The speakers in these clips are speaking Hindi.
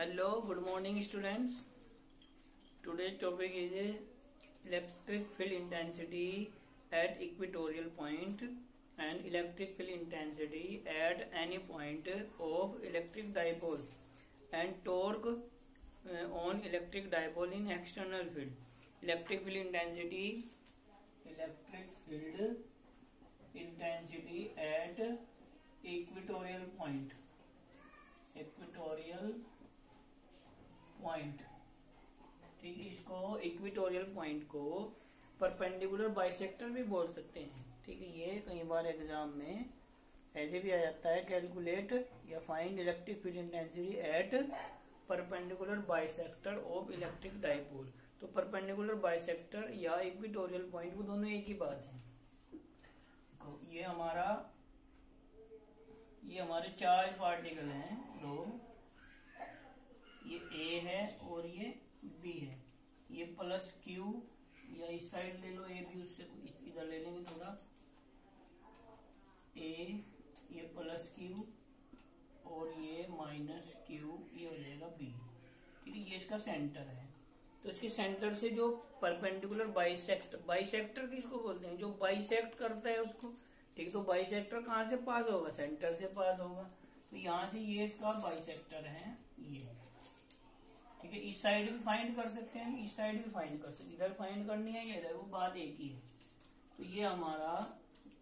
Hello, good morning students. Today's topic is electric field intensity at equatorial point and electric field intensity at any point of electric dipole and torque on electric dipole in external field. Electric field intensity at equatorial point. ठीक है, इसको इक्वेटोरियल पॉइंट को परपेंडिकुलर बाइसेक्टर भी बोल सकते हैं। ठीक है, ये कई बार एग्जाम में ऐसे भी आ जाता है, कैलकुलेट या find electric field intensity at perpendicular bisector of electric dipole. तो परपेंडिकुलर बाइसेक्टर या इक्वेटोरियल पॉइंट वो दोनों एक ही बात है। ये हमारे चार्ज पार्टिकल हैं दो, ये ए है और ये बी है। ये प्लस क्यू या इस साइड ले लो, ए बी उससे इधर ले लेंगे थोड़ा, ए ये प्लस क्यू और ये माइनस क्यू, ये हो जाएगा बी। ठीक है, ये इसका सेंटर है। तो इसके सेंटर से जो परपेंडिकुलर बाइसेक्टर किसको बोलते हैं? जो बाइसेक्ट करता है उसको। ठीक है, तो बाइसेक्टर कहाँ से पास होगा? सेंटर से पास होगा। तो यहां से ये इसका बाइसेक्टर है ये। ठीक है, इस साइड भी फाइंड कर सकते हैं, इस साइड भी फाइंड कर सकते हैं, इधर फाइंड करनी है या इधर, वो बात एक ही है। तो ये हमारा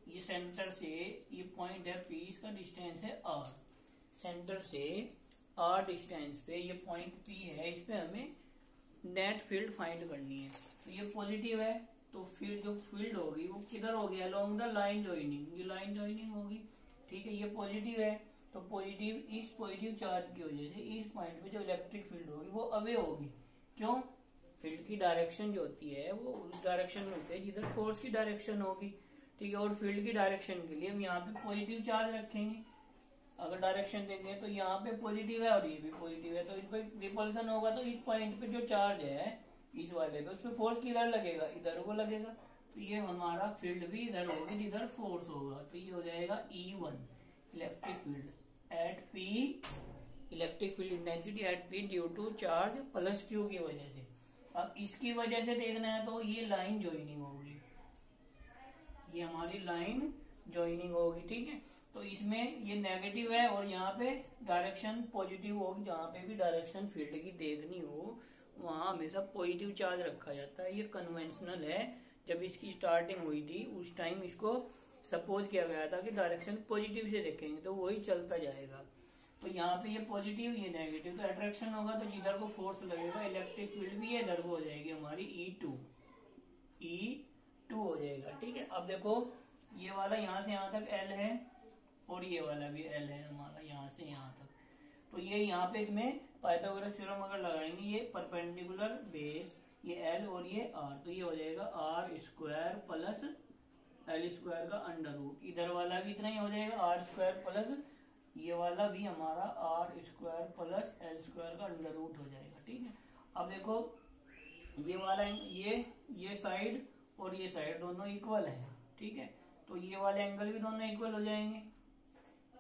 ये सेंटर से ये पॉइंट है पी, इसका डिस्टेंस है आर। सेंटर से आर डिस्टेंस पे ये पॉइंट पी है, इस पे हमें नेट फील्ड फाइंड करनी है। तो ये पॉजिटिव है, तो फिर जो फील्ड होगी वो किधर होगी? अलोंग द लाइन ज्वाइनिंग, ये लाइन ज्वाइनिंग होगी। ठीक है, ये पॉजिटिव है, तो इस पॉजिटिव चार्ज की वजह से इस पॉइंट पे जो इलेक्ट्रिक फील्ड होगी वो अवे होगी। क्यों? फील्ड की डायरेक्शन जो होती है वो उस डायरेक्शन में होती है जिधर फोर्स की डायरेक्शन होगी। ठीक है, और फील्ड की डायरेक्शन के लिए हम यहाँ पे पॉजिटिव चार्ज रखेंगे। अगर डायरेक्शन देंगे तो यहाँ पे पॉजिटिव है और ये भी पॉजिटिव है, तो इन पे रिपल्सन होगा। तो इस पॉइंट पे जो चार्ज है इस वाले पे, उस पर फोर्स किधर लगेगा? इधर को लगेगा। तो ये हमारा फील्ड भी इधर होगी जिधर फोर्स होगा। तो ये हो जाएगा E1 electric field at P, electric field intensity at P due to charge plus Q की वजह से। अब इसकी वजह से देखना है तो ये लाइन ज्वाइनिंग होगी, ये हमारी लाइन ज्वाइनिंग होगी। ठीक है, तो इसमें ये नेगेटिव है और यहाँ पे डायरेक्शन पॉजिटिव होगी। जहां पे भी डायरेक्शन फील्ड की देखनी हो वहां हमेशा पॉजिटिव चार्ज रखा जाता है। ये कन्वेंशनल है। जब इसकी स्टार्टिंग हुई थी उस टाइम इसको सपोज किया गया था कि डायरेक्शन पॉजिटिव से देखेंगे तो वही चलता जाएगा। तो यहाँ पे ये पॉजिटिव ये नेगेटिव, तो अट्रैक्शन होगा तो जिधर को फोर्स लगेगा इलेक्ट्रिक फील्ड भी ये इधर को हो जाएगी हमारी E2 हो जाएगा। ठीक है, अब देखो ये वाला यहाँ से यहाँ तक L है और ये वाला भी L है हमारा यहाँ से यहाँ तक। तो ये यहाँ पे इसमें पाइथागोरस थ्योरम अगर लगाएंगे, ये परपेंडिकुलर बेस ये L और ये R, तो ये हो जाएगा R² प्लस L² का अंडर रूट। इधर वाला भी इतना ही हो जाएगा R² प्लस ये वाला भी हमारा R² प्लस L² का अंडर रूट हो जाएगा। ठीक है, अब देखो ये वाला ये साइड और ये साइड दोनों इक्वल है। ठीक है, तो ये वाले एंगल भी दोनों इक्वल हो जाएंगे।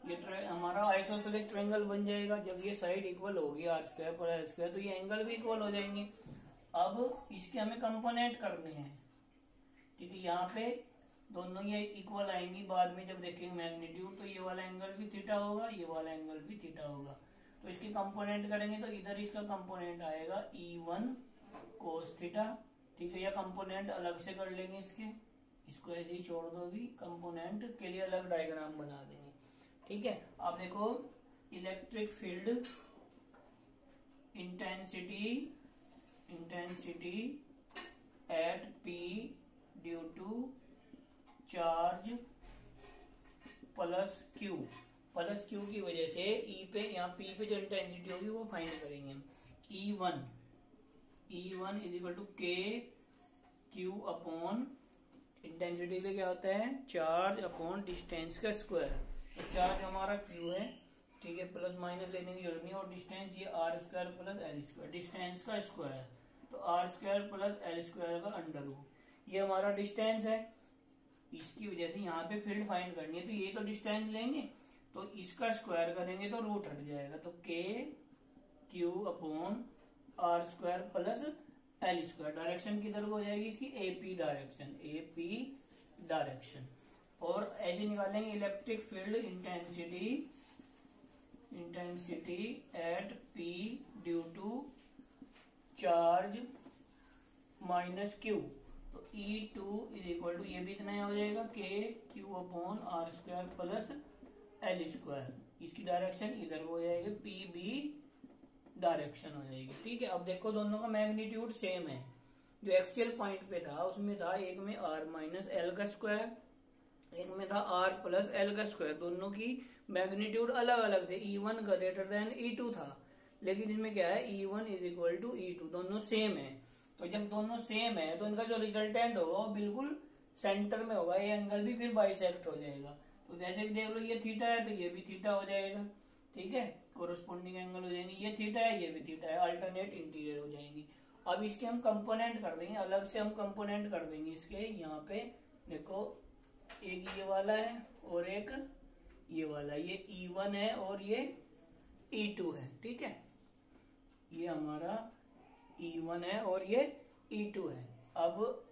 ये हमारा आइसोसेलेस ट्रायंगल बन जाएगा। जब ये साइड इक्वल होगी R² और L², तो ये एंगल भी इक्वल हो जाएंगे। अब इसके हमें कंपोनेंट करने हैं। ठीक है, यहाँ पे दोनों ये इक्वल आएंगी बाद में जब देखेंगे मैग्नीट्यूड। तो ये वाला एंगल भी थीटा होगा, ये वाला एंगल भी थीटा होगा। तो इसके कंपोनेंट करेंगे तो इधर इसका कंपोनेंट आएगा E1 cos थीटा। ठीक है, या कंपोनेंट अलग से कर लेंगे इसको ऐसे ही छोड़ दो, भी कंपोनेंट के लिए अलग डायग्राम बना देंगे। ठीक है, आप देखो electric field intensity at P due to charge plus Q की वजह से E पे, यहाँ P पे जो इंटेंसिटी होगी वो फाइंड करेंगे हम। E1 is equal to K Q upon, intensity पे क्या होता है? चार्ज अपॉन डिस्टेंस का स्क्वायर। तो चार्ज हमारा Q है। ठीक है, प्लस माइनस लेने की जरूरत नहीं, और डिस्टेंस ये R² प्लस L², डिस्टेंस का स्क्वायर। तो R² प्लस L² का अंडर रूट, ये हमारा डिस्टेंस है। इसकी वजह से यहाँ पे फील्ड फाइंड करनी है, तो ये तो डिस्टेंस लेंगे तो इसका स्क्वायर करेंगे तो रूट हट जाएगा। तो K Q upon R square plus L square. Direction किधर को हो जाएगी इसकी, एपी डायरेक्शन, एपी डायरेक्शन। और ऐसे निकालेंगे electric field intensity at P due to charge minus Q. तो E2 इज इक्वल टू, ये भी इतना हो जाएगा K Q upon R square plus L square. इसकी डायरेक्शन इधर हो जाएगी, पी बी डायरेक्शन हो जाएगी। ठीक है, अब देखो दोनों का मैग्नीट्यूड सेम है। जो एक्सियल पॉइंट पे था उसमें था एक में आर माइनस एल का स्क्वायर, एक में था आर प्लस एल का स्क्वायर। दोनों की मैग्नीट्यूड अलग अलग थे, E1 ग्रेटर देन E2 था। लेकिन इसमें क्या है, E1 is equal to E2, दोनों सेम है। तो जब दोनों सेम है तो इनका जो रिजल्टेंट होगा वो बिल्कुल सेंटर में होगा, ये एंगल भी फिर बाइसेक्ट हो जाएगा। तो जैसे कि देख लो ये थीटा है तो ये भी थीटा हो जाएगा। ठीक है, कोरोस्पोंडिंग एंगल हो जाएंगे, ये थीटा है ये भी थीटा है, अल्टरनेट इंटीरियर हो जाएंगी। अब इसके हम कंपोनेंट कर देंगे, अलग से हम कंपोनेंट कर देंगे इसके। यहाँ पे देखो एक ये वाला है और एक ये वाला, ये E1 है और ये E2 है। ठीक है, ये हमारा E1 है और ये E2 है। अब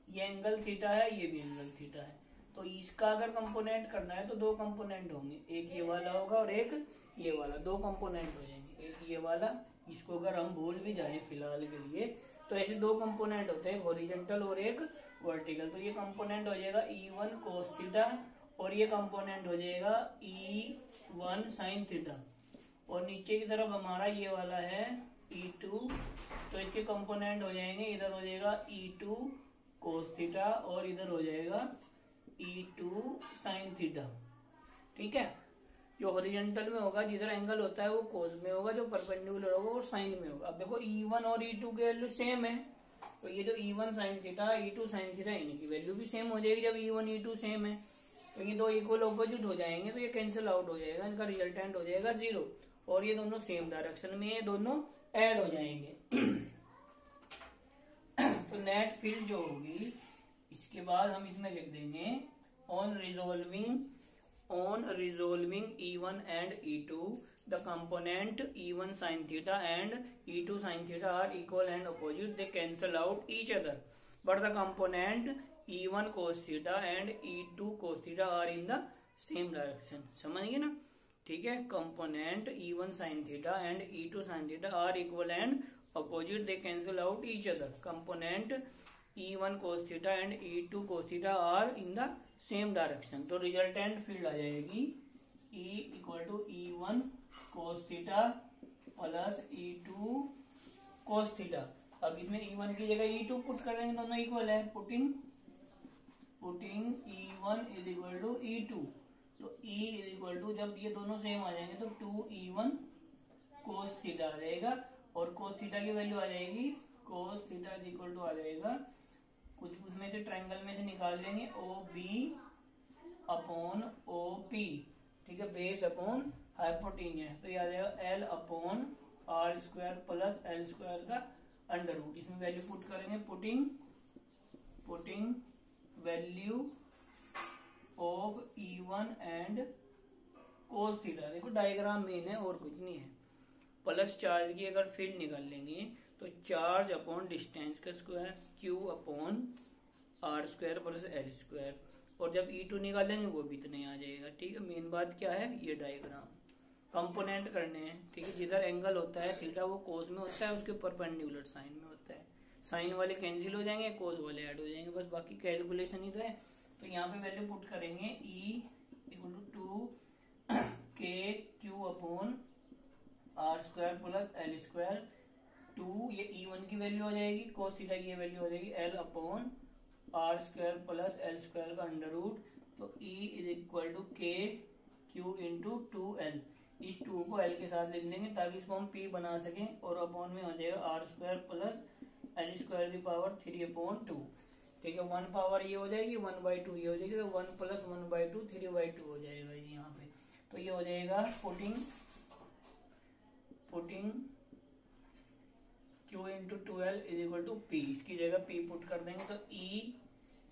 ये एंगल थीटा है, ये भी एंगल थीटा है। तो इसका अगर कंपोनेंट करना है तो दो कंपोनेंट होंगे, एक ये वाला होगा और एक ये वाला, दो कंपोनेंट हो जाएंगे। एक ये वाला, इसको अगर हम भूल भी जाएं फिलहाल के लिए तो ऐसे दो कंपोनेंट होते हैं, हॉरिजॉन्टल और एक वर्टिकल। तो ये कंपोनेंट हो जाएगा E1 cos थीटा और ये कंपोनेंट हो जाएगा E1 sin थीटा। और नीचे की तरफ हमारा ये वाला है E2, तो इसके कंपोनेंट हो जाएंगे, इधर हो जाएगा E2 cos थीटा और इधर हो जाएगा E2 sin थीटा। ठीक है, जो हॉरिजॉन्टल में होगा जिधर एंगल होता है वो कोस में होगा, जो परपेंडिकुलर होगा वो साइन में होगा। अब देखो E1 और E2 के वैल्यू सेम है, तो ये जो E1 sin theta E2 sin theta इनकी वैल्यू भी सेम हो जाएगी। जब E1 E2 सेम है तो ये दो इक्वल ऑपोजिट हो जाएंगे, तो ये कैंसिल आउट हो जाएगा, इनका रिजल्टेंट हो जाएगा 0। और ये दोनों सेम डायरेक्शन में, ये दोनों ऐड हो जाएंगे। तो नेट फील्ड जो होगी इसके बाद हम इसमें लिख देंगे on resolving E1 and E2 the component E1 sin theta and E2 sin theta are equal and opposite, they cancel out each other, but the component E1 cos theta and E2 cos theta are in the same direction। समझ गए ना। ठीक है, component E1 sin theta and E2 sin theta are equal and opposite, they cancel out each other, component E1 cos theta and E2 cos theta are in the same direction. तो रिजल्टेंट फील्ड आ जाएगी E equal to E1 cos theta plus E2 cos theta. अब इसमें E1 की जगह E2 पुट कर देंगे, दोनों इक्वल है, putting E1 is equal to E2। तो E इज इक्वल टू, जब ये दोनों सेम आ जाएंगे तो 2E1 cos थीटा आ जाएगा और cos थीटा की वैल्यू आ जाएगी, cos theta is equal to आ जाएगा, कुछ उसमें से ट्रायंगल में से निकाल लेंगे, OB अपॉन OP। ठीक है, बेस अपॉन हाइपोटेन्यूज, तो ये आ जाएगा L upon R square plus L square का अंडर रूट। इसमें वैल्यू पुट करेंगे, putting value of E1 and cos theta. देखो डायग्राम मेन है और कुछ नहीं है। प्लस चार्ज की अगर फील्ड निकाल लेंगे तो चार्ज अपॉन डिस्टेंस का square, Q upon R square plus L square, और जब E2 निकालेंगे वो भी इतने आ जाएगा। ठीक है, मेन बात क्या है, ये डायग्राम कंपोनेंट करने हैं। ठीक है, जिधर एंगल होता है थीटा वो कोस में होता है, उसके परपेंडिकुलर साइन में होता है। साइन वाले कैंसिल हो जाएंगे, कोस वाले ऐड हो जाएंगे, बस बाकी कैलकुलेशन ही तो है। तो यहाँ पे वैल्यू पुट करेंगे, E equal to 2KQ upon R square plus L square, 2 ये E1 की वैल्यू हो जाएगी, cos थीटा की वैल्यू हो जाएगी L upon R square plus L square का अंडर रूट। तो E is equal to KQ into 2L। इस 2 को L के साथ लिख लेंगे ताकि इसको हम P बना सकें, और अपॉन में हो जाएगा R square plus L square की पावर 3/2। ठीक है, 1 पावर ये हो जाएगी, 1/2 ये हो जाएगी, तो 1 प्लस 1/2 3/2 हो जाएगा यहाँ पे। तो ये हो जाएगा putting Q into 2L is equal to P। इसकी जगह P पुट कर देंगे तो E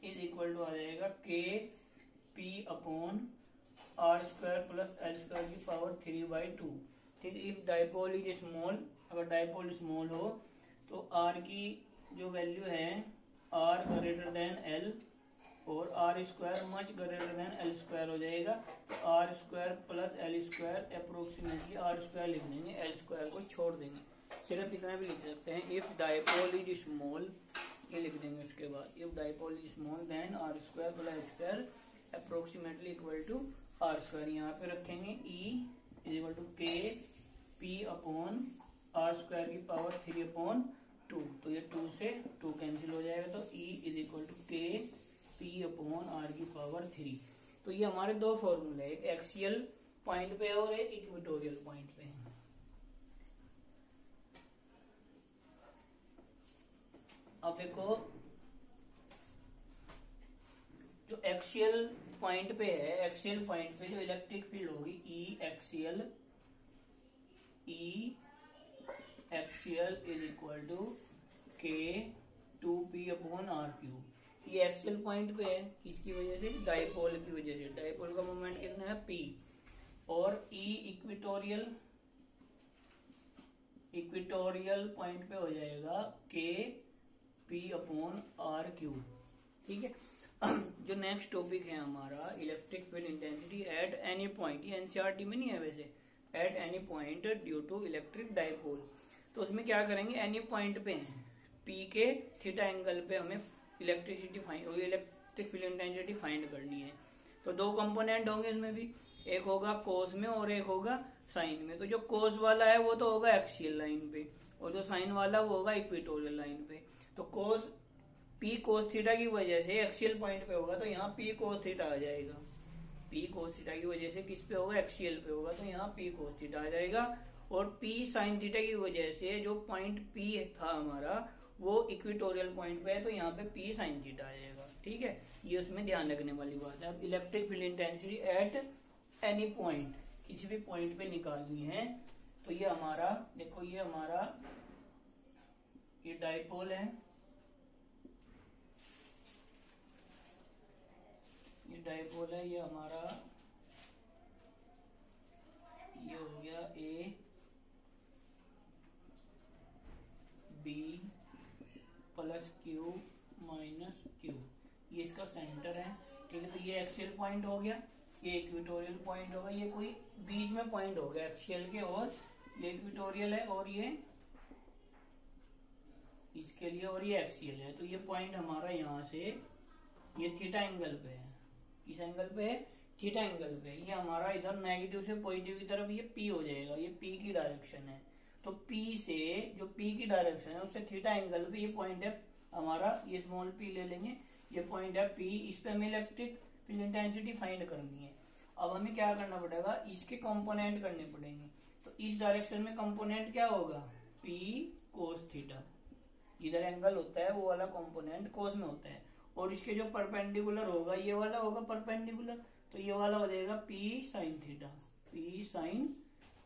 इज इक्वल टू आ जाएगा KP upon R square plus L square की पावर 3/2। ठीक है। इफ डायपोल इज स्मॉल, अगर डायपोल स्मॉल हो तो आर की जो वैल्यू है आर ग्रेटर देन एल और R square much greater than L square हो जाएगा। तो R square plus L square approximately are square लिख देंगे, एल स्क्वायर को छोड़ देंगे, सिर्फ इतना भी लिख सकते हैं। इफ डायपोल इज स्मॉल ये लिख देंगे। उसके बाद if dipole is small than R square plus L square approximately equal to R square. यहाँ पे रखेंगे E is equal to K P upon R square की पावर 3/2। तो ये 2 से 2 कैंसिल हो जाएगा, तो E is equal to K P upon R की पावर 3। तो ये हमारे दो फॉर्मूले, एक एक्सियल पॉइंट पे और एक इक्वेटोरियल पॉइंट पे है। अब देखो जो एक्सियल पॉइंट पे है, एक्सियल पॉइंट पे जो इलेक्ट्रिक फील्ड होगी ई एक्सियल इज इक्वल टू के 2p अपॉन आर क्यूब। ये एक्सियल पॉइंट पे है, किसकी वजह से? डायपोल की वजह से। डायपोल का मोमेंट कितना है? p। और ई इक्वेटोरियल पॉइंट पे हो जाएगा के p अपॉन आर क्यूब। ठीक है। जो नेक्स्ट टॉपिक है हमारा electric field intensity at any point, ये एनसीईआरटी में नहीं है वैसे, at any point due to electric dipole. तो उसमें क्या करेंगे, एनी पॉइंट पे है पी के थीटा एंगल पे हमें इलेक्ट्रिक फील्ड इंटेंसिटी फाइंड करनी है। तो दो कंपोनेंट होंगे इसमें भी, एक होगा कोस में और एक होगा साइन में। तो जो कोस वाला है वो तो होगा एक्सियल लाइन पे और जो साइन वाला वो होगा इक्वेटोरियल लाइन पे। तो कोस पी कोस थीटा की वजह से एक्सियल पॉइंट पे होगा, तो यहाँ पी कोस थीटा आ जाएगा। पी कोस थीटा की वजह से किस पे होगा? एक्सियल पे होगा, तो यहाँ पी कोस थीटा आ जाएगा। और पी साइन थीटा की वजह से जो पॉइंट पी था हमारा वो इक्वेटोरियल पॉइंट पे है, तो यहाँ पे पी साइन थीटा आ जाएगा। ठीक है, ये उसमें ध्यान रखने वाली बात है। अब electric field intensity at any point, किसी भी पॉइंट पे निकालनी है। तो ये हमारा देखो, ये हमारा ये डायपोल है, ये डायपोल है, ये हमारा ये हो गया A B plus Q minus Q, ये इसका सेंटर है। ठीक है, तो ये एक्सियल पॉइंट हो गया, ये इक्वेटोरियल पॉइंट होगा, ये कोई बीच में पॉइंट हो गया एक्सियल के, और ये इक्वेटोरियल है और ये इसके लिए, और ये एक्सियल है। तो ये पॉइंट हमारा यहाँ से ये थीटा एंगल पे है। किस एंगल पे है? थीटा एंगल पे। ये हमारा इधर नेगेटिव से पॉजिटिव की तरफ ये P हो जाएगा, ये P की डायरेक्शन है। तो P से जो P की डायरेक्शन है उससे थीटा एंगल पे ये पॉइंट है हमारा, ये स्मॉल p ले लेंगे, ये पॉइंट है P। इस पे हमें इलेक्ट्रिक फील्ड इंटेंसिटी फाइंड करनी है। अब हमें क्या करना पड़ेगा, इसके कंपोनेंट करने पड़ेंगे। तो इस डायरेक्शन में कंपोनेंट क्या होगा? P कोस थीटा, इधर एंगल होता है वो वाला कंपोनेंट कोस में होता है, और इसके जो परपेंडिकुलर होगा ये वाला होगा परपेंडिकुलर, तो ये वाला हो जाएगा P sine theta, P sine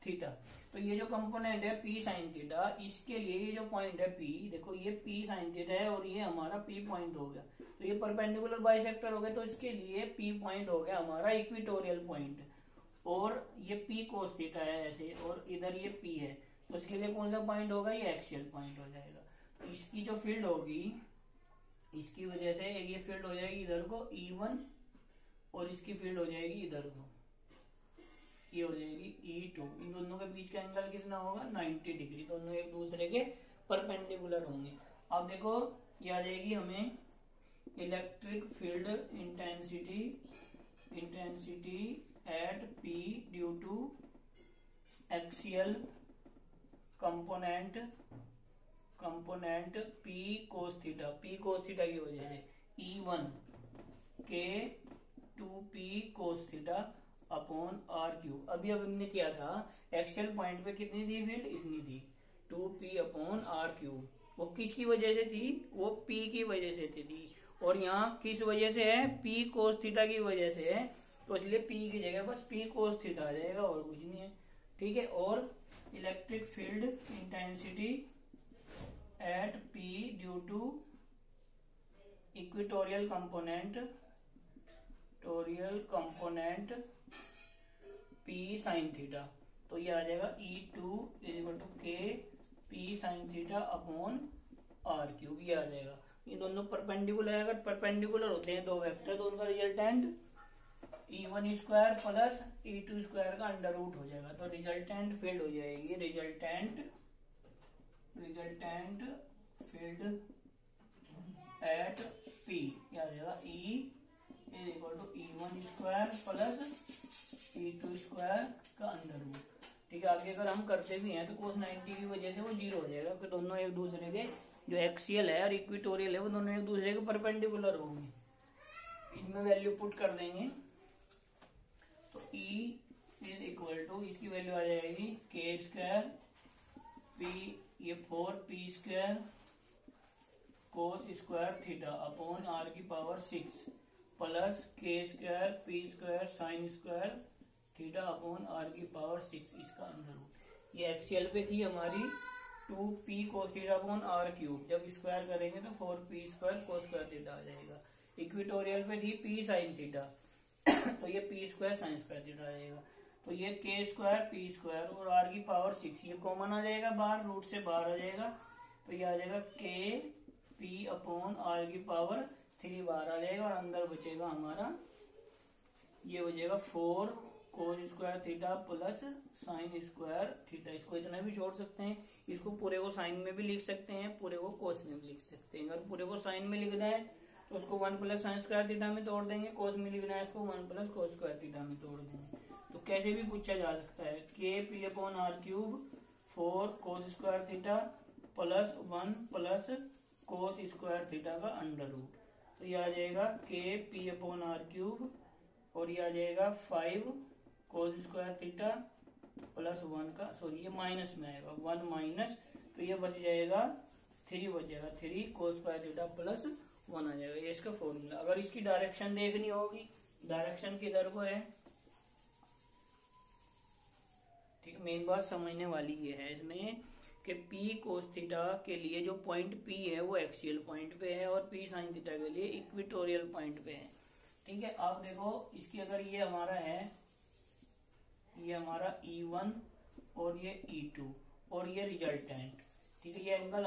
theta. तो ये जो कंपोनेंट है P साइन थीटा, इसके लिए ये जो पॉइंट है P, देखो ये P साइन थीटा है और ये हमारा P पॉइंट हो गया। तो ये परपेंडिकुलर बाइसेक्टर हो गया, तो इसके लिए P पॉइंट हो गया हमारा इक्वेटोरियल पॉइंट, और ये P कोस थीटा है ऐसे, और इधर ये P है, तो इसके लिए कौन सा पॉइंट होगा? ये एक्सियल पॉइंट हो जाएगा। तो इसकी जो फील्ड होगी, इसकी वजह से ये फील्ड हो जाएगी इधर को E1, और इसकी फील्ड हो जाएगी इधर को, ये हो जाएगी E2। इन दोनों के बीच का एंगल कितना होगा? 90 डिग्री, दोनों एक दूसरे के परपेंडिकुलर होंगे। अब देखो ये आ जाएगी हमें electric field intensity at P due to axial component P cos theta, P cos theta की वजह से E1 के 2P cos theta upon R cube. अभी हमने किया था एक्सियल पॉइंट पे कितनी थी फील्ड? इतनी थी, 2P अपॉन आर क्यूब। वो किसकी वजह से थी? वो P की वजह से थी। और यहाँ किस वजह से है? P कोस थीटा की वजह से है, तो इसलिए P की जगह बस P कोस थीटा आ जाएगा और कुछ नहीं है। ठीक है, और electric field intensity at P due to equatorial component P sine theta. तो ये आ जाएगा E2 is equal to K P sine theta upon R cube, ये आ जाएगा। ये दोनों परपेंडिकुलर, अगर परपेंडिकुलर होते हैं दो वेक्टर तो उनका resultant E1 square plus E2 square का अंडर रूट हो जाएगा, तो रिजल्टेंट फील्ड हो जाएगी रिजल्टेंट फील्ड एट P, क्या आ जाएगा E is equal to E1 square plus E2 square का अंडर रूट। ठीक है, आगे अगर हम करते भी हैं तो cos 90 की वजह से वो 0 हो जाएगा, क्योंकि दोनों एक दूसरे के जो एक्सियल है और इक्विटोरियल है वो दोनों एक दूसरे के परपेंडिकुलर होंगे। इनमें वैल्यू पुट कर देंगे तो E इज इक्वल टू, इसकी वैल्यू आ जाएगी के स्क्वायर पी, ये 4p square cos square theta upon R की power 6 plus K square P square sine square theta upon R की पावर 6, इसका अंडर रूट। ये एक्सियल पे थी हमारी 2p cos theta upon R cube, जब स्क्वायर करेंगे तो 4p square cos square theta आ जाएगा। इक्विटोरियल पे थी p साइन थीटा तो ये p square sine square theta आ जाएगा। तो ये के स्क्वायर पी स्क्वायर और आर की पावर 6, ये कॉमन आ जाएगा बाहर, रूट से बाहर आ जाएगा, तो ये आ जाएगा के पी अपॉन आर की पावर 3 बाहर आ जाएगा, और अंदर बचेगा हमारा, ये हो जाएगा 4 cos square theta plus sign square theta. इसको इतना भी छोड़ सकते हैं, इसको पूरे को साइन में भी लिख सकते हैं, पूरे को कोस में भी लिख सकते हैं। अगर पूरे को साइन में लिखना है तो उसको 1 प्लस साइन स्क्वायर थीटा में तोड़ देंगे, कोस में लिखना है इसको 1 प्लस कोस स्क्वायर थीटा में तोड़ देंगे। तो कैसे भी पूछा जा सकता है, K P upon R cube 4 cos square theta plus 1 plus cos square theta का अंडर रूट, तो ये आ जाएगा के पी अपॉन आर क्यूब, और ये आ जाएगा 5 कोस स्क्वायर थीटा प्लस 1 का, सॉरी ये माइनस में आएगा 1 माइनस, तो ये बच जाएगा 3 बच जाएगा, 3 कोस स्क्वायर थीटा प्लस 1 आ जाएगा। ये इसका फॉर्मूला। अगर इसकी डायरेक्शन देखनी होगी, डायरेक्शन किधर को है, ठीक है, मेन बात समझने वाली ये है इसमें कि P कोस थीटा के लिए जो पॉइंट P है वो एक्सियल पॉइंट पे है, और P साइन थीटा के लिए इक्विटोरियल पॉइंट पे है। ठीक है, आप देखो इसकी, अगर ये हमारा है, ये हमारा E1 और ये E2 और ये रिजल्टेंट, ठीक है, ये एंगल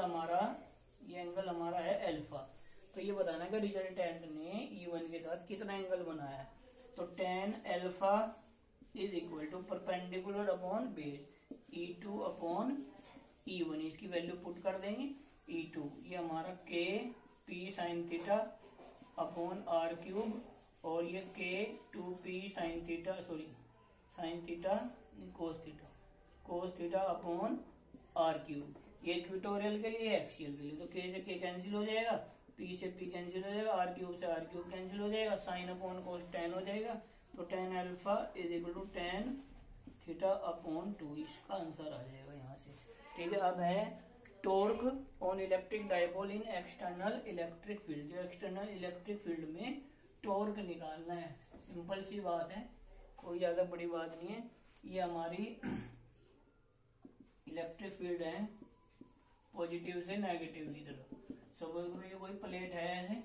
हमारा है अल्फा, तो ये बताना है कि रिजल्टेंट ने E1 के साथ कितना एंगल बनाया है, तो tan alpha is equal to perpendicular upon base E2 upon E1, इसकी वैल्यू पुट कर देंगे। E2 ये हमारा K P sine theta upon R cube, और ये K 2p sine theta, sorry sine theta cos theta upon R cube, ये इक्विटोरियल के लिए, एक्सियल के लिए, तो के से के कैंसिल हो जाएगा, पी से पी कैंसिल हो जाएगा, आर क्यूब से आर क्यूब कैंसिल हो जाएगा, साइन अपॉन कोस tan हो जाएगा, तो tan alpha is equal to tan theta upon 2, इसका आंसर आ जाएगा यहाँ से। ठीक है, अब है torque on electric dipole in external electric field. जो एक्सटर्नल इलेक्ट्रिक फील्ड में टॉर्क निकालना है, सिंपल सी बात है, कोई ज्यादा बड़ी बात नहीं है। ये हमारी इलेक्ट्रिक फील्ड है पॉजिटिव से नेगेटिव की तरफ। सपोज करो ये कोई प्लेट है ऐसे,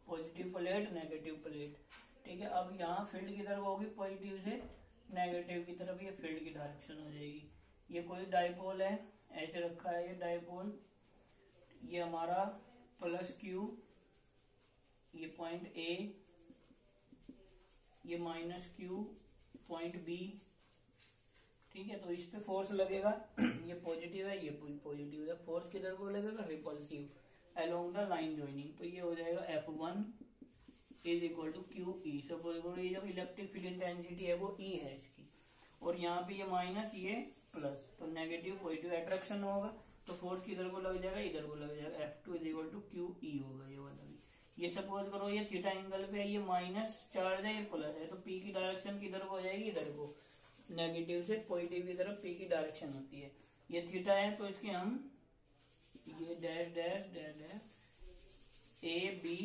पॉजिटिव प्लेट नेगेटिव प्लेट, ठीक है। अब यहाँ फील्ड की तरफ होगी पॉजिटिव से नेगेटिव की तरफ, ये फील्ड की डायरेक्शन हो जाएगी। ये कोई डाइपोल है, ऐसे रखा है ये डाइपोल, ये हमारा प्लस क्यू, ये पॉइंट ए, ये माइनस क्यू पॉइंट बी, ठीक है। तो इस पे फोर्स लगेगा, ये पॉजिटिव है, ये पॉजिटिव है, फोर्स किधर को लगेगा, repulsive along the line joining, तो ये हो जाएगा F1 is equal to Q E. Suppose ये जो इलेक्ट्रिक फील्ड इंटेंसिटी है वो ई है इसकी, और यहाँ पे ये माइनस ये प्लस, तो नेगेटिव पॉजिटिव अट्रैक्शन होगा, तो फोर्स किधर को लग जाएगा, इधर को लग जाएगा, F2 is equal to Q E होगा ये वाला भी। ये सपोज करो ये थीटा एंगल पे है, ये माइनस चार्ज है, ये प्लस है, तो P की डायरेक्शन किधर को हो जाएगी, इधर को, नेगेटिव से पॉजिटिव की तरफ P की डायरेक्शन होती है। ये थीटा है तो इसके हम ये dash dash dash dash A B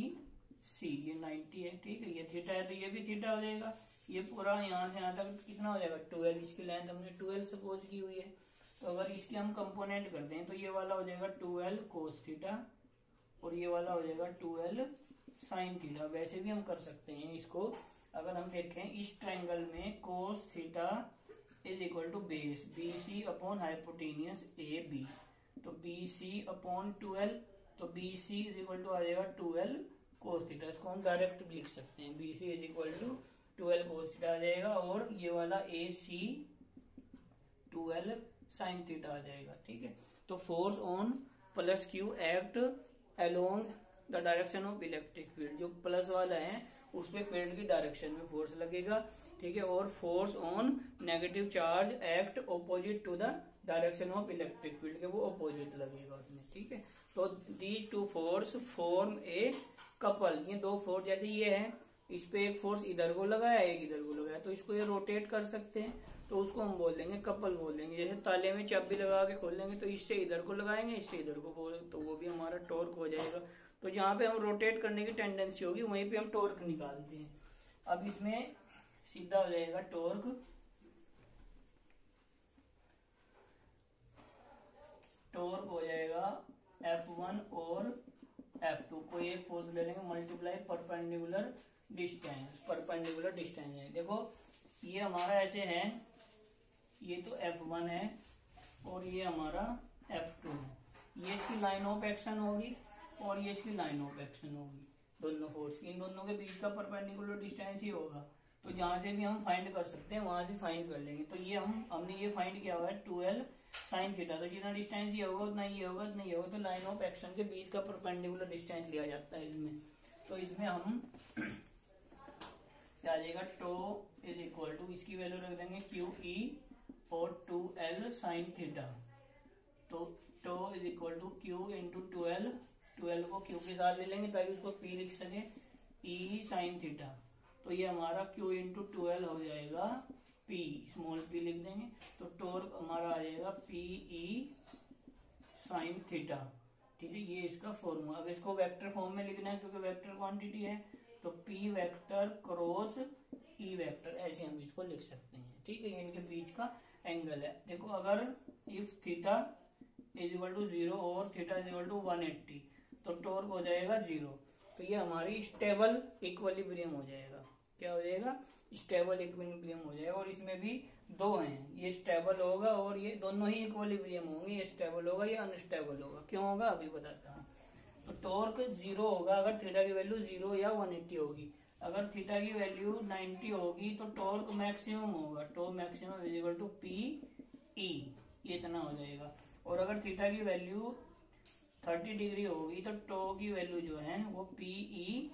C, ये 90 है, ठीक है। ये थीटा है तो ये भी थीटा हो जाएगा, ये पूरा यहाँ से यहाँ तक कितना हो जाएगा 12, इसकी लेंथ हमने 12 सपोज की हुई है। तो अगर इसके हम कंपोनेंट करते हैं तो ये वाला हो जाएगा 12 कोस थीटा, और ये वाला हो जाएगा 12 साइन थीटा। वैसे भी हम कर सकते हैं इसको, अगर हम देखें इस ट्रायंगल में cos theta is equal to base B C upon hypotenuse A B. तो बी सी अपॉन 12, तो B C is equal to आ जाएगा 12 कोस थीटा। इसको हम डायरेक्ट लिख सकते हैं, B C is equal to 12 cos theta आ जाएगा, और ये वाला ए सी 12 साइन थीटा आ जाएगा। ठीक है, तो force on plus Q act along the direction of electric field, जो प्लस वाला है उस पे फील्ड की डायरेक्शन में फोर्स लगेगा। ठीक है, और force on negative charge act opposite to the direction of electric field के, वो ऑपोजिट लगेगा उसमें। ठीक है, तो these two force form a couple. ये दो फोर्स, जैसे ये है, इस पे एक फोर्स इधर को लगाया, एक इधर को लगाया, तो इसको ये रोटेट कर सकते हैं, तो उसको हम बोल देंगे कपल बोल देंगे। जैसे ताले में चाबी लगा के खोल देंगे, तो इससे इधर को लगाएंगे, इससे इधर को, तो वो भी हमारा टॉर्क हो जाएगा। तो जहां पे हम रोटेट करने की टेंडेंसी होगी वहीं पे हम टॉर्क निकालते हैं। अब इसमें सीधा हो जाएगा टॉर्क हो जाएगा F1 और F2, कोई एक फोर्स ले लेंगे, मल्टीप्लाई परपेंडिकुलर डिस्टेंस है। देखो ये हमारा ऐसे है, ये तो F1 है और ये हमारा F2 है, ये इसकी लाइन ऑफ एक्शन होगी और ये इसकी लाइन ऑफ एक्शन होगी, दोनों फोर्स की। इन दोनों के बीच का परपेंडिकुलर डिस्टेंस ही होगा, तो जहां से भी हम फाइंड कर सकते हैं वहां से फाइंड कर लेंगे। तो ये हमने ये फाइंड किया हुआ है 12 साइन थीटा, तो जितना डिस्टेंस ये होगा उतना ये होगा, उतना ये होगा, तो लाइन ऑफ एक्शन के बीच का परपेंडिकुलर डिस्टेंस लिया जाता है इसमें। तो इसमें हम क्या आ जाएगा, टो इज इक्वल टू, इसकी वैल्यू रख देंगे क्यू ई और 2l साइन थीटा। तो tau is equal to Q into 12 को क्यू के साथ ले लेंगे ताकि उसको पी लिख सके, ई साइन थीटा। तो ये हमारा क्यू इंटू 12 हो जाएगा पी, स्मॉल पी लिख देंगे, तो टॉर्क हमारा आ जाएगा पी ई साइन थीटा। ठीक है, ये इसका फॉर्मूला। अब इसको वेक्टर फॉर्म में लिखना है क्योंकि वेक्टर क्वांटिटी है, तो P vector cross E vector, ऐसे हम इसको लिख सकते हैं। ठीक है, इनके बीच का एंगल है। देखो अगर if theta is equal to 0 और थीटा इज इक्वल टू 180, तो टॉर्क हो जाएगा 0। तो ये हमारी स्टेबल इक्विलिब्रियम हो जाएगा। क्या हो जाएगा, स्टेबल इक्विलिब्रियम हो जाएगा। और इसमें भी दो हैं, ये स्टेबल होगा और ये दोनों ही इक्विलिब्रियम होंगे, ये स्टेबल होगा, ये अनस्टेबल होगा। क्यों होगा अभी बताता हूँ। तो टॉर्क 0 होगा अगर थीटा की वैल्यू 0 या 180 होगी। अगर थीटा की वैल्यू 90 होगी तो टॉर्क मैक्सिमम होगा, torque maximum is equal to P E, ये इतना हो जाएगा। और अगर थीटा की वैल्यू 30 डिग्री होगी तो टो की वैल्यू जो है वो पी ई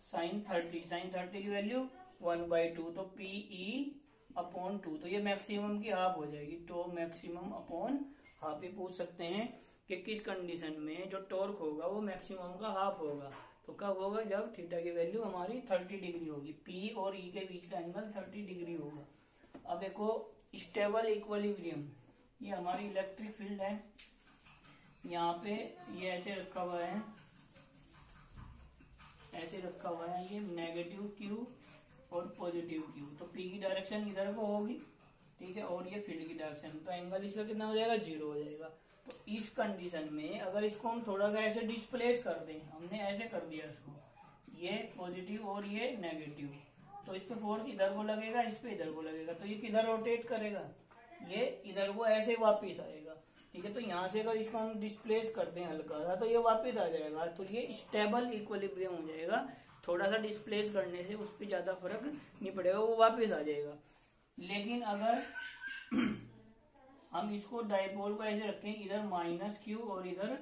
साइन 30 की वैल्यू 1/2, तो पी ई अपॉन 2, तो ये मैक्सिमम की हाफ हो जाएगी, टो मैक्सिमम अपॉन हाफ। ही पूछ सकते हैं कि किस कंडीशन में जो टॉर्क होगा वो मैक्सिमम का हाफ होगा, तो कब होगा, जब थीटा की वैल्यू हमारी 30 डिग्री होगी, पी और ई के बीच का एंगल 30 डिग्री होगा। अब देखो स्टेबल इक्विलिब्रियम, ये हमारी इलेक्ट्रिक फील्ड है, यहाँ पे ये ऐसे रखा हुआ है, ऐसे रखा हुआ है, ये नेगेटिव क्यू और पॉजिटिव क्यू, तो पी की डायरेक्शन इधर को होगी। ठीक है, और ये फील्ड की डायरेक्शन, तो एंगल इसका कितना हो जाएगा, 0 हो जाएगा। तो इस कंडीशन में अगर इसको हम थोड़ा सा ऐसे डिस्प्लेस कर दें, हमने ऐसे कर दिया इसको, ये पॉजिटिव और ये नेगेटिव, तो इस पे फोर्स इधर को लगेगा, इस पे इधर को लगेगा, तो ये किधर रोटेट करेगा, ये इधर को ऐसे वापिस आएगा। ठीक है, तो यहाँ से अगर इसको हम डिस्प्लेस करते हैं हल्का सा, तो ये वापस आ जाएगा, तो ये स्टेबल इक्विलिब्रियम हो जाएगा। थोड़ा सा डिस्प्लेस करने से उस पर ज्यादा फर्क नहीं पड़ेगा, वो वापस आ जाएगा। लेकिन अगर हम इसको डाइपोल को ऐसे रखें, इधर माइनस क्यू और इधर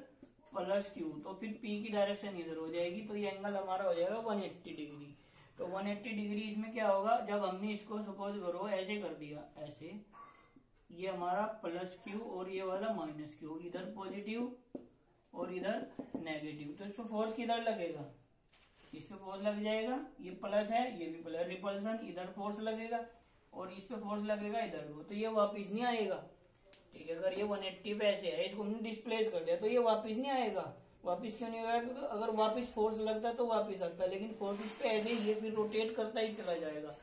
प्लस क्यू, तो फिर पी की डायरेक्शन इधर हो जाएगी, तो ये एंगल हमारा हो जाएगा 180 डिग्री। तो 180 डिग्री इसमें क्या होगा, जब हमने इसको सपोज करो ऐसे कर दिया, ऐसे, ये हमारा प्लस क्यू और ये वाला माइनस क्यू, इधर पॉजिटिव और इधर नेगेटिव, तो इस पर फोर्स किधर लगेगा, इस पे फोर्स लग जाएगा, ये प्लस है ये भी प्लस, रिपल्सन, इधर फोर्स लगेगा और इस पे फोर्स लगेगा इधर को, तो ये वापिस नहीं आएगा। ठीक है, अगर ये 180 पे ऐसे है, इसको हमने डिस्प्लेस कर दिया, तो ये वापिस नहीं आएगा। वापिस क्यों नहीं आएगा, क्योंकि अगर वापिस फोर्स लगता तो वापिस आता, लेकिन फोर्स इस पे ऐसे ही, ये फिर रोटेट करता ही चला जाएगा।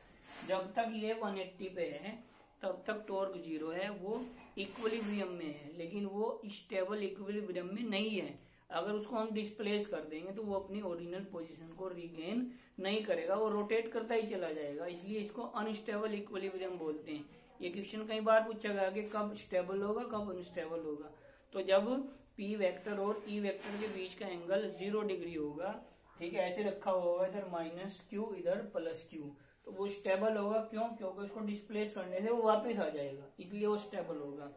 जब तक ये 180 पे है तब तक टॉर्क 0 है, वो इक्विलिब्रियम में है, लेकिन वो स्टेबल इक्विलिब्रियम में नहीं है। अगर उसको हम डिस्प्लेस कर देंगे तो वो अपनी ओरिजिनल पोजीशन को रिगेन नहीं करेगा, वो रोटेट करता ही चला जाएगा, इसलिए इसको अनस्टेबल इक्विलिब्रियम बोलते हैं। ये क्वेश्चन कई बार पूछा गया कि कब स्टेबल होगा कब अनस्टेबल होगा। तो जब पी वेक्टर और ई वेक्टर के बीच का एंगल 0 डिग्री होगा, ठीक है, ऐसे रखा होगा, इधर -q इधर +q, तो वो स्टेबल होगा। क्यों? क्योंकि उसको डिस्प्लेस करने से वो वापस आ जाएगा, इसलिए वो स्टेबल होगा।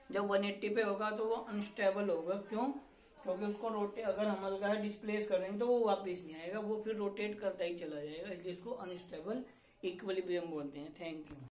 जब 180 पे होगा तो वो अनस्टेबल होगा। क्यों? क्योंकि उसको रोटेट, अगर हम हल्का डिस्प्लेस कर देंगे तो वो वापस नहीं आएगा, वो फिर रोटेट करता ही चला जाएगा, इसलिए इसको अनस्टेबल इक्विलिब्रियम बोलते हैं। Thank you.